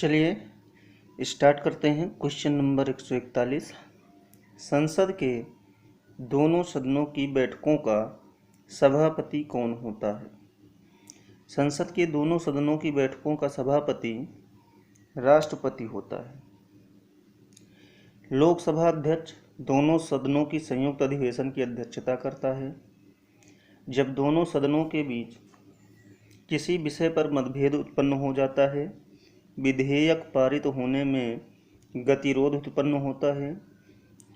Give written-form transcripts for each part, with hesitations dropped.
चलिए स्टार्ट करते हैं। Question number 141। संसद के दोनों सदनों की बैठकों का सभापति कौन होता है? संसद के दोनों सदनों की बैठकों का सभापति राष्ट्रपति होता है। लोकसभा अध्यक्ष दोनों सदनों की संयुक्त अधिवेशन की अध्यक्षता करता है। जब दोनों सदनों के बीच किसी विषय पर मतभेद उत्पन्न हो जाता है, विधेयक पारित होने में गतिरोध उत्पन्न होता है,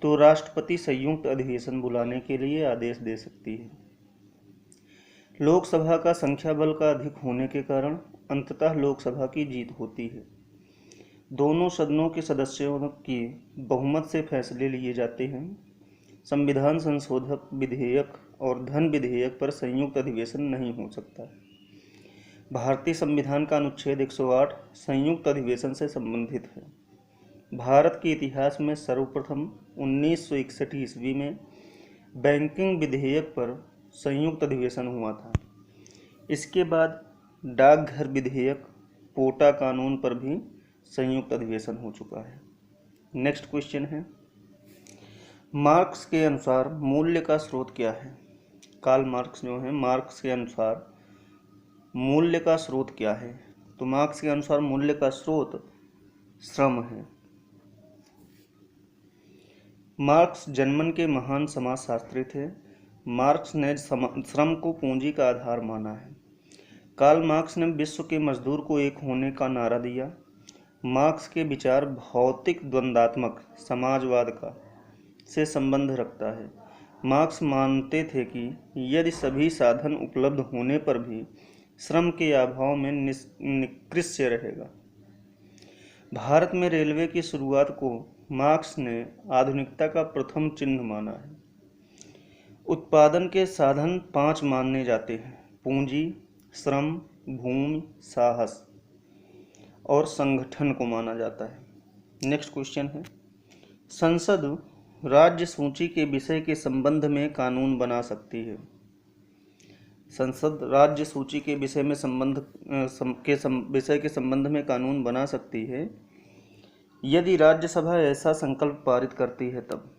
तो राष्ट्रपति संयुक्त अधिवेशन बुलाने के लिए आदेश दे सकती है। लोकसभा का संख्या बल का अधिक होने के कारण अंततः लोकसभा की जीत होती है। दोनों सदनों के सदस्यों की बहुमत से फैसले लिए जाते हैं। संविधान संशोधक विधेयक और धन विधेयक पर संयुक्त अधिवेशन नहीं हो सकता। भारतीय संविधान का अनुच्छेद 108 संयुक्त अधिवेशन से संबंधित है। भारत के इतिहास में सर्वप्रथम 1961 ईस्वी में बैंकिंग विधेयक पर संयुक्त अधिवेशन हुआ था। इसके बाद डाकघर विधेयक, पोटा कानून पर भी संयुक्त अधिवेशन हो चुका है। नेक्स्ट क्वेश्चन है, मार्क्स के अनुसार मूल्य का स्रोत क्या है? कार्ल मार्क्स जो है, मार्क्स के अनुसार मूल्य का स्रोत क्या है? तो मार्क्स के अनुसार मूल्य का स्रोत श्रम है। मार्क्स जर्मन के महान समाजशास्त्री थे। मार्क्स ने श्रम को पूंजी का आधार माना है। कार्ल मार्क्स ने विश्व के मजदूर को एक होने का नारा दिया। मार्क्स के विचार भौतिक द्वंद्वात्मक समाजवाद का से संबंध रखता है। मार्क्स मानते थे कि यदि सभी साधन उपलब्ध होने पर भी श्रम के अभाव में निकृष्य रहेगा। भारत में रेलवे की शुरुआत को मार्क्स ने आधुनिकता का प्रथम चिन्ह माना है। उत्पादन के साधन 5 माने जाते हैं: पूंजी, श्रम, भूमि, साहस और संगठन को माना जाता है। नेक्स्ट क्वेश्चन है, संसद राज्य सूची के विषय के संबंध में कानून बना सकती है। संसद राज्य सूची के विषय में विषय के संबंध में कानून बना सकती है यदि राज्यसभा ऐसा संकल्प पारित करती है तब।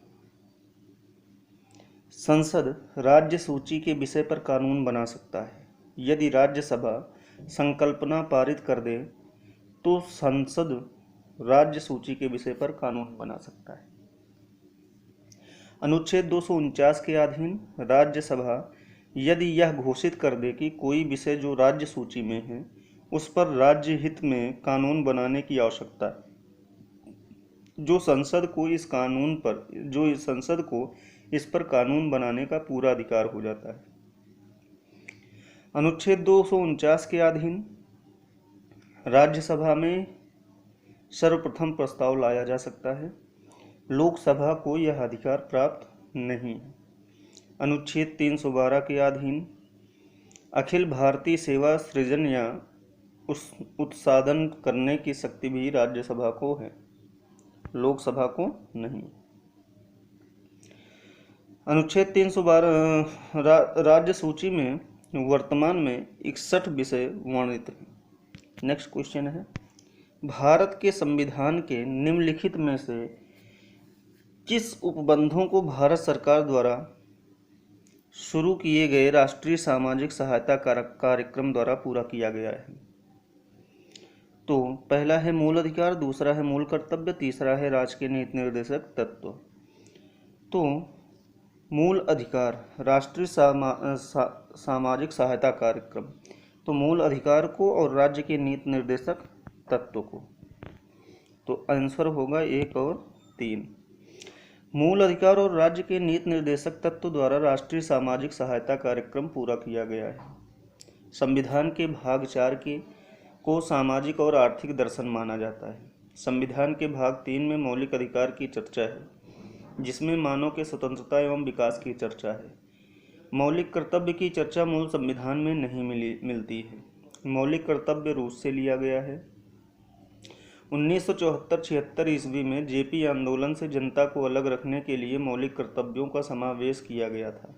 संसद राज्य सूची के विषय पर कानून बना सकता है यदि राज्यसभा संकल्पना पारित कर दे तो संसद राज्य सूची के विषय पर कानून बना सकता है। अनुच्छेद 249 के अधीन राज्यसभा यदि यह घोषित कर दे कि कोई विषय जो राज्य सूची में है उस पर राज्य हित में कानून बनाने की आवश्यकता है, जो संसद को इस पर कानून बनाने का पूरा अधिकार हो जाता है। अनुच्छेद 249 के अधीन राज्यसभा में सर्वप्रथम प्रस्ताव लाया जा सकता है। लोकसभा को यह अधिकार प्राप्त नहीं है। अनुच्छेद 312 के अधीन अखिल भारतीय सेवा सृजन या उत्साधन करने की शक्ति भी राज्यसभा को है, लोकसभा को नहीं। अनुच्छेद 312 राज्य सूची में वर्तमान में 61 विषय वर्णित हैं। नेक्स्ट क्वेश्चन है, भारत के संविधान के निम्नलिखित में से किस उपबंधों को भारत सरकार द्वारा शुरू किए गए राष्ट्रीय सामाजिक सहायता कार्यक्रम द्वारा पूरा किया गया है? तो पहला है मूल अधिकार, दूसरा है मूल कर्तव्य, तीसरा है राज्य के नीति निर्देशक तत्व। तो मूल अधिकार राष्ट्रीय सामाजिक सहायता कार्यक्रम, तो मूल अधिकार को और राज्य के नीति निर्देशक तत्व को। तो आंसर होगा 1 और 3। मूल अधिकार और राज्य के नीति निर्देशक तत्व द्वारा राष्ट्रीय सामाजिक सहायता कार्यक्रम पूरा किया गया है। संविधान के भाग 4 को सामाजिक और आर्थिक दर्शन माना जाता है। संविधान के भाग 3 में मौलिक अधिकार की चर्चा है, जिसमें मानव के स्वतंत्रता एवं विकास की चर्चा है। मौलिक कर्तव्य की चर्चा मूल संविधान में नहीं मिलती है। मौलिक कर्तव्य रूस से लिया गया है। 1974-76 ईस्वी में जेपी आंदोलन से जनता को अलग रखने के लिए मौलिक कर्तव्यों का समावेश किया गया था।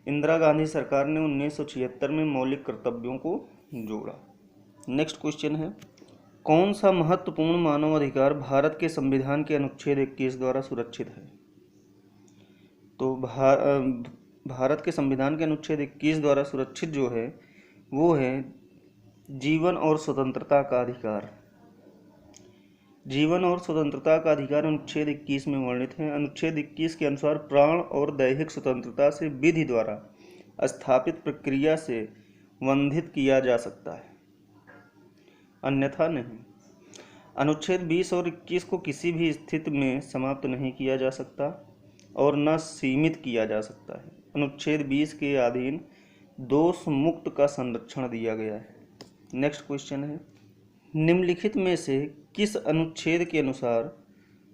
इंदिरा गांधी सरकार ने 1976 में मौलिक कर्तव्यों को जोड़ा। नेक्स्ट क्वेश्चन है, कौन सा महत्वपूर्ण मानव अधिकार भारत के संविधान के अनुच्छेद 21 द्वारा सुरक्षित है? तो भारत के संविधान के अनुच्छेद 21 द्वारा सुरक्षित जो है वो है जीवन और स्वतंत्रता का अधिकार। जीवन और स्वतंत्रता का अधिकार अनुच्छेद 21 में वर्णित है। अनुच्छेद 21 के अनुसार प्राण और दैहिक स्वतंत्रता से विधि द्वारा स्थापित प्रक्रिया से वंचित किया जा सकता है, अन्यथा नहीं। अनुच्छेद 20 और 21 को किसी भी स्थिति में समाप्त नहीं किया जा सकता और न सीमित किया जा सकता है। अनुच्छेद 20 के अधीन दोष मुक्त का संरक्षण दिया गया है। नेक्स्ट क्वेश्चन है, निम्नलिखित में से किस अनुच्छेद के अनुसार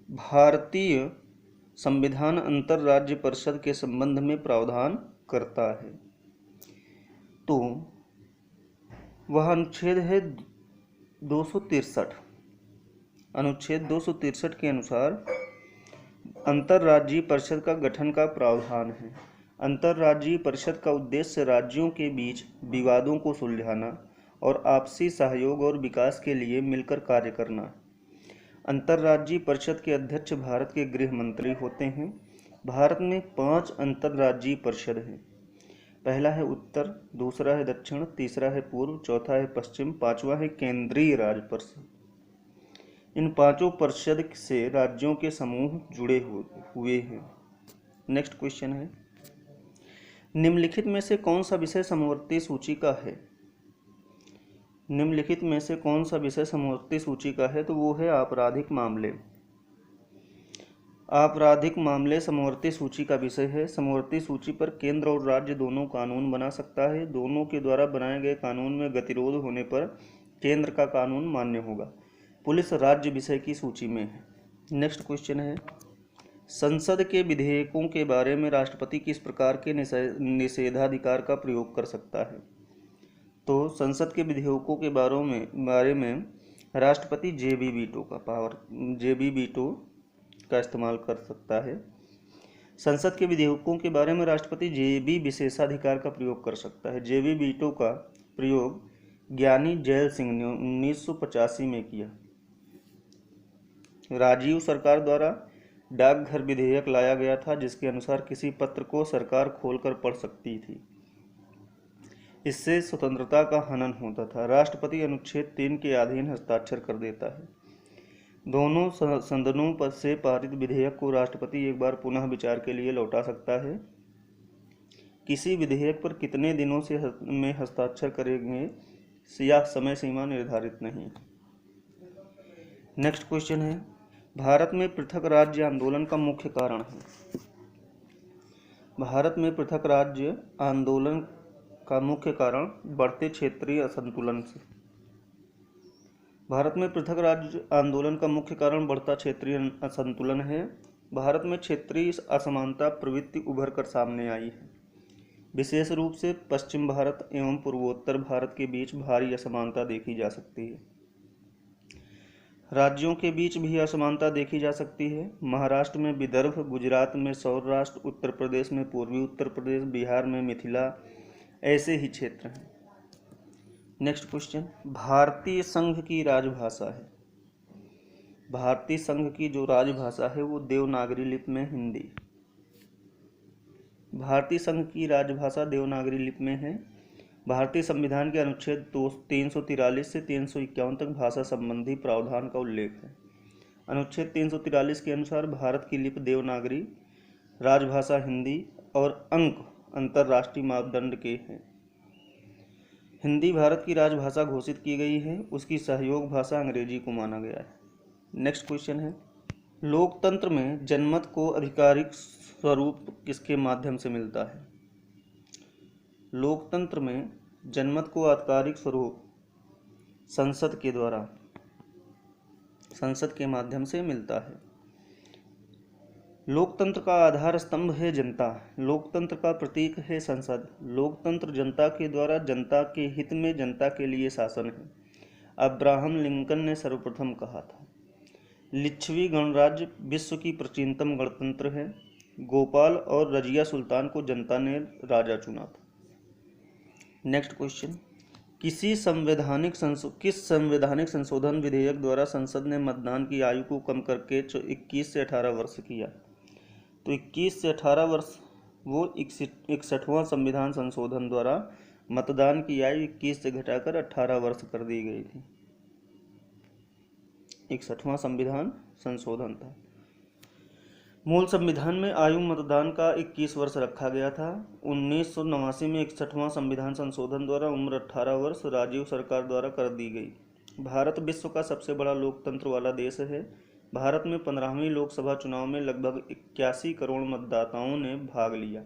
भारतीय संविधान अंतरराज्य परिषद के संबंध में प्रावधान करता है? तो वह अनुच्छेद है 263। अनुच्छेद 263 के अनुसार अंतरराज्यीय परिषद का गठन का प्रावधान है। अंतरराज्यीय परिषद का उद्देश्य राज्यों के बीच विवादों को सुलझाना और आपसी सहयोग और विकास के लिए मिलकर कार्य करना। अंतरराज्यीय परिषद के अध्यक्ष भारत के गृह मंत्री होते हैं। भारत में 5 अंतरराज्यीय परिषद हैं। पहला है उत्तर, दूसरा है दक्षिण, तीसरा है पूर्व, चौथा है पश्चिम, पांचवा है केंद्रीय राज्य परिषद। इन पांचों परिषद से राज्यों के समूह जुड़े हुए हैं। नेक्स्ट क्वेश्चन है, निम्नलिखित में से कौन सा विषय समवर्ती सूची का है? निम्नलिखित में से कौन सा विषय समवर्ती सूची का है? तो वो है आपराधिक मामले। आपराधिक मामले समवर्ती सूची का विषय है। समवर्ती सूची पर केंद्र और राज्य दोनों कानून बना सकता है। दोनों के द्वारा बनाए गए कानून में गतिरोध होने पर केंद्र का कानून मान्य होगा। पुलिस राज्य विषय की सूची में है। नेक्स्ट क्वेश्चन है, संसद के विधेयकों के बारे में राष्ट्रपति किस प्रकार के निषेधाधिकार का प्रयोग कर सकता है? तो संसद के विधेयकों के बारे में राष्ट्रपति जेबी वीटो का इस्तेमाल कर सकता है। संसद के विधेयकों के बारे में राष्ट्रपति जेबी विशेषाधिकार का प्रयोग कर सकता है। जेबी वीटो का प्रयोग ज्ञानी जैल सिंह ने 1985 में किया। राजीव सरकार द्वारा डाकघर विधेयक लाया गया था, जिसके अनुसार किसी पत्र को सरकार खोलकर पढ़ सकती थी। इससे स्वतंत्रता का हनन होता था। राष्ट्रपति अनुच्छेद 3 के अधीन हस्ताक्षर कर देता है। दोनों सदनों से पारित विधेयक को राष्ट्रपति एक बार पुनः विचार के लिए लौटा सकता है। किसी विधेयक पर कितने दिनों में हस्ताक्षर करेंगे या समय सीमा निर्धारित नहीं। नेक्स्ट क्वेश्चन है, भारत में पृथक राज्य आंदोलन का मुख्य कारण है? भारत में पृथक राज्य आंदोलन का मुख्य कारण बढ़ते क्षेत्रीय असंतुलन से। भारत में पृथक राज्य आंदोलन का मुख्य कारण बढ़ता क्षेत्रीय असंतुलन है। भारत में क्षेत्रीय असमानता प्रवृत्ति उभर कर सामने आई है। विशेष रूप से पश्चिम भारत एवं पूर्वोत्तर भारत के बीच भारी असमानता देखी जा सकती है। राज्यों के बीच भी असमानता देखी जा सकती है। महाराष्ट्र में विदर्भ, गुजरात में सौराष्ट्र, उत्तर प्रदेश में पूर्वी उत्तर प्रदेश, बिहार में मिथिला, ऐसे ही क्षेत्र हैं। नेक्स्ट क्वेश्चन, भारतीय संघ की राजभाषा है? भारतीय संघ की जो राजभाषा है वो देवनागरी लिपि में हिंदी। भारतीय संघ की राजभाषा देवनागरी लिपि में है। भारतीय संविधान के अनुच्छेद 343 से 351 तक भाषा संबंधी प्रावधान का उल्लेख है। अनुच्छेद 343 के अनुसार भारत की लिपि देवनागरी, राजभाषा हिंदी और अंक अंतर्राष्ट्रीय मापदंड के हैं। हिंदी भारत की राजभाषा घोषित की गई है। उसकी सहयोग भाषा अंग्रेजी को माना गया है। नेक्स्ट क्वेश्चन है, लोकतंत्र में जनमत को आधिकारिक स्वरूप किसके माध्यम से मिलता है? लोकतंत्र में जनमत को आधिकारिक स्वरूप संसद के द्वारा, संसद के माध्यम से मिलता है। लोकतंत्र का आधार स्तंभ है जनता। लोकतंत्र का प्रतीक है संसद। लोकतंत्र जनता के द्वारा जनता के हित में जनता के लिए शासन है। अब्राहम लिंकन ने सर्वप्रथम कहा था। लिच्छवी गणराज्य विश्व की प्राचीनतम गणतंत्र है। गोपाल और रजिया सुल्तान को जनता ने राजा चुना था। नेक्स्ट क्वेश्चन, किस संवैधानिक संशोधन विधेयक द्वारा संसद ने मतदान की आयु को कम करके 21 से 18 वर्ष किया? तो 21 से 18 वर्ष वो 61वां संविधान संशोधन द्वारा मतदान की आयु 21 से घटाकर 18 वर्ष कर दी गई थी। 61वां संविधान संशोधन था। मूल संविधान में आयु मतदान का 21 वर्ष रखा गया था। 1989 में 61वां संविधान संशोधन द्वारा उम्र 18 वर्ष राजीव सरकार द्वारा कर दी गई। भारत विश्व का सबसे बड़ा लोकतंत्र वाला देश है। भारत में 15वीं लोकसभा चुनाव में लगभग 81 करोड़ मतदाताओं ने भाग लिया।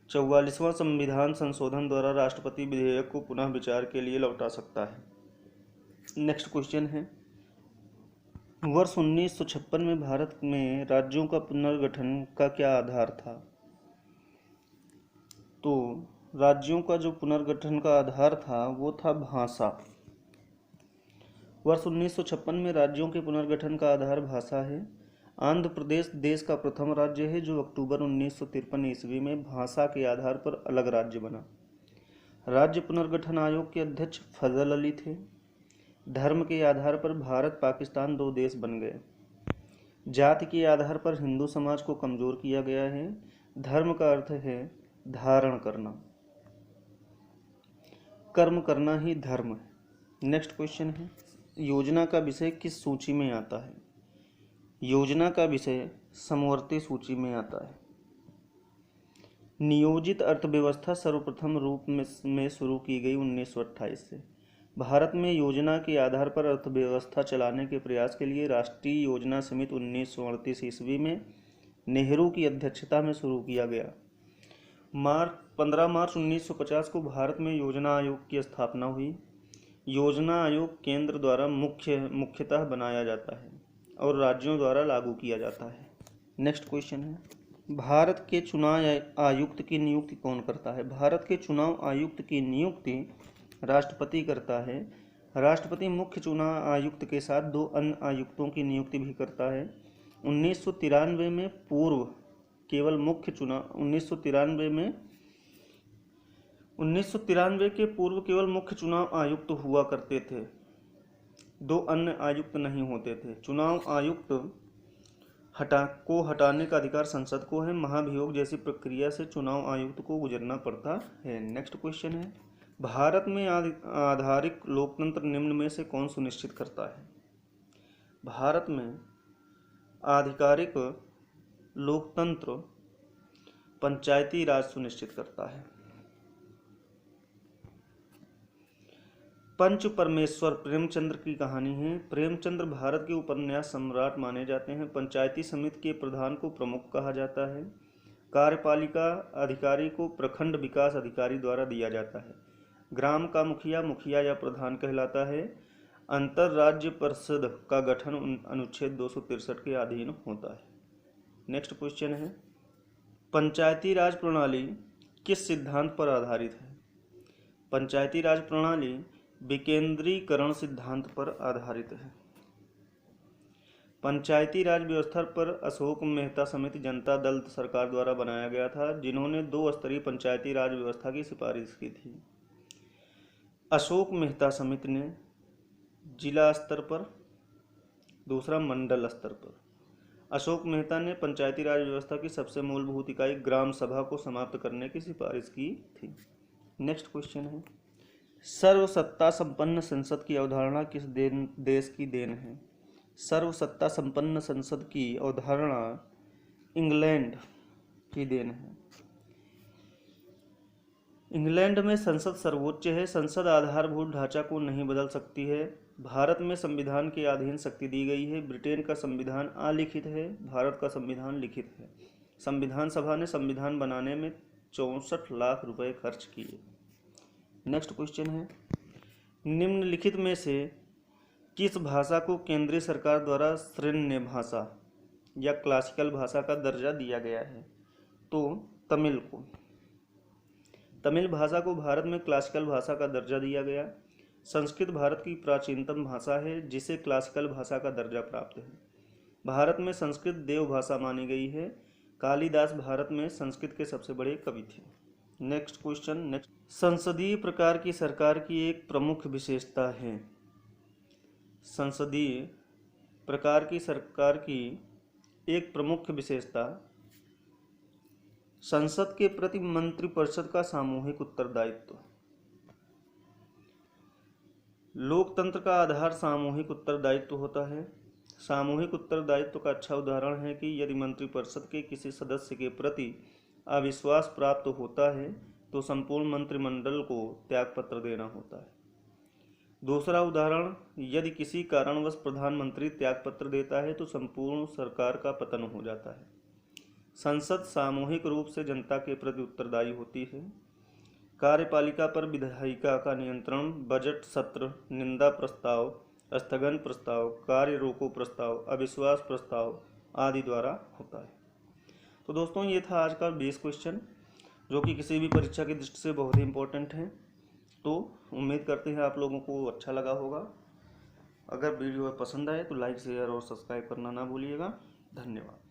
44वां संविधान संशोधन द्वारा राष्ट्रपति विधेयक को पुनः विचार के लिए लौटा सकता है। नेक्स्ट क्वेश्चन है, वर्ष 1956 में भारत में राज्यों का पुनर्गठन का क्या आधार था? तो राज्यों का जो पुनर्गठन का आधार था वो था भाषा। वर्ष 1956 में राज्यों के पुनर्गठन का आधार भाषा है। आंध्र प्रदेश देश का प्रथम राज्य है जो अक्टूबर 1953 ईस्वी में भाषा के आधार पर अलग राज्य बना। राज्य पुनर्गठन आयोग के अध्यक्ष फजल अली थे। धर्म के आधार पर भारत पाकिस्तान 2 देश बन गए। जाति के आधार पर हिंदू समाज को कमजोर किया गया है। धर्म का अर्थ है धारण करना, कर्म करना ही धर्म है। नेक्स्ट क्वेश्चन है, योजना का विषय किस सूची में आता है? योजना का विषय समवर्ती सूची में आता है। नियोजित अर्थव्यवस्था सर्वप्रथम रूप में शुरू की गई 1928 से। भारत में योजना के आधार पर अर्थव्यवस्था चलाने के प्रयास के लिए राष्ट्रीय योजना समिति 1938 ईस्वी में नेहरू की अध्यक्षता में शुरू किया गया। 15 मार्च 1950 को भारत में योजना आयोग की स्थापना हुई। योजना आयोग केंद्र द्वारा मुख्यतः बनाया जाता है और राज्यों द्वारा लागू किया जाता है। नेक्स्ट क्वेश्चन है, भारत के चुनाव आयुक्त की नियुक्ति कौन करता है? भारत के चुनाव आयुक्त की नियुक्ति राष्ट्रपति करता है। राष्ट्रपति मुख्य चुनाव आयुक्त के साथ 2 अन्य आयुक्तों की नियुक्ति भी करता है। 1993 में पूर्व केवल मुख्य चुनाव 1993 के पूर्व केवल मुख्य चुनाव आयुक्त हुआ करते थे। 2 अन्य आयुक्त नहीं होते थे। चुनाव आयुक्त हटाने का अधिकार संसद को है। महाभियोग जैसी प्रक्रिया से चुनाव आयुक्त को गुजरना पड़ता है। नेक्स्ट क्वेश्चन है, भारत में आधारिक लोकतंत्र निम्न में से कौन सुनिश्चित करता है? भारत में आधिकारिक लोकतंत्र पंचायती राज सुनिश्चित करता है। पंच परमेश्वर प्रेमचंद्र की कहानी है। प्रेमचंद्र भारत के उपन्यास सम्राट माने जाते हैं। पंचायती समिति के प्रधान को प्रमुख कहा जाता है। कार्यपालिका अधिकारी को प्रखंड विकास अधिकारी द्वारा दिया जाता है। ग्राम का मुखिया या प्रधान कहलाता है। अंतर राज्य परिषद का गठन अनुच्छेद 263 के अधीन होता है। नेक्स्ट क्वेश्चन है, पंचायती राज प्रणाली किस सिद्धांत पर आधारित है? पंचायती राज प्रणाली विकेंद्रीकरण सिद्धांत पर आधारित है। पंचायती राज व्यवस्था पर अशोक मेहता समिति जनता दल सरकार द्वारा बनाया गया था, जिन्होंने 2 स्तरीय पंचायती राज व्यवस्था की सिफारिश की थी। अशोक मेहता समिति ने जिला स्तर पर, दूसरा मंडल स्तर पर। अशोक मेहता ने पंचायती राज व्यवस्था की सबसे मूलभूत इकाई ग्राम सभा को समाप्त करने की सिफारिश की थी। नेक्स्ट क्वेश्चन है, सर्वसत्ता संपन्न संसद की अवधारणा किस देश की देन है? सर्वसत्ता संपन्न संसद की अवधारणा इंग्लैंड की देन है। इंग्लैंड में संसद सर्वोच्च है। संसद आधारभूत ढांचा को नहीं बदल सकती है। भारत में संविधान के अधीन शक्ति दी गई है। ब्रिटेन का संविधान अलिखित है, भारत का संविधान लिखित है। संविधान सभा ने संविधान बनाने में 64 लाख रुपए खर्च किए। नेक्स्ट क्वेश्चन है, निम्नलिखित में से किस भाषा को केंद्रीय सरकार द्वारा श्रेण्य भाषा या क्लासिकल भाषा का दर्जा दिया गया है? तो तमिल को। तमिल भाषा को भारत में क्लासिकल भाषा का दर्जा दिया गया। संस्कृत भारत की प्राचीनतम भाषा है जिसे क्लासिकल भाषा का दर्जा प्राप्त है। भारत में संस्कृत देव भाषा मानी गई है। कालिदास भारत में संस्कृत के सबसे बड़े कवि थे। नेक्स्ट क्वेश्चन, संसदीय प्रकार की सरकार की एक प्रमुख विशेषता है। संसदीय प्रकार की सरकार की एक प्रमुख विशेषता संसद के प्रति मंत्रिपरिषद का सामूहिक उत्तरदायित्व। लोकतंत्र का आधार सामूहिक उत्तरदायित्व होता है। सामूहिक उत्तरदायित्व का अच्छा उदाहरण है कि यदि मंत्रिपरिषद के किसी सदस्य के प्रति अविश्वास प्राप्त होता है तो संपूर्ण मंत्रिमंडल को त्यागपत्र देना होता है। दूसरा उदाहरण, यदि किसी कारणवश प्रधानमंत्री त्यागपत्र देता है तो संपूर्ण सरकार का पतन हो जाता है। संसद सामूहिक रूप से जनता के प्रति उत्तरदायी होती है। कार्यपालिका पर विधायिका का नियंत्रण बजट सत्र, निंदा प्रस्ताव, स्थगन प्रस्ताव, कार्य रोको प्रस्ताव, अविश्वास प्रस्ताव आदि द्वारा होता है। तो दोस्तों, ये था आज का 20 क्वेश्चन, जो कि किसी भी परीक्षा की दृष्टि से बहुत ही इम्पोर्टेंट है। तो उम्मीद करते हैं आप लोगों को अच्छा लगा होगा। अगर वीडियो पसंद आए तो लाइक, शेयर और सब्सक्राइब करना ना भूलिएगा। धन्यवाद।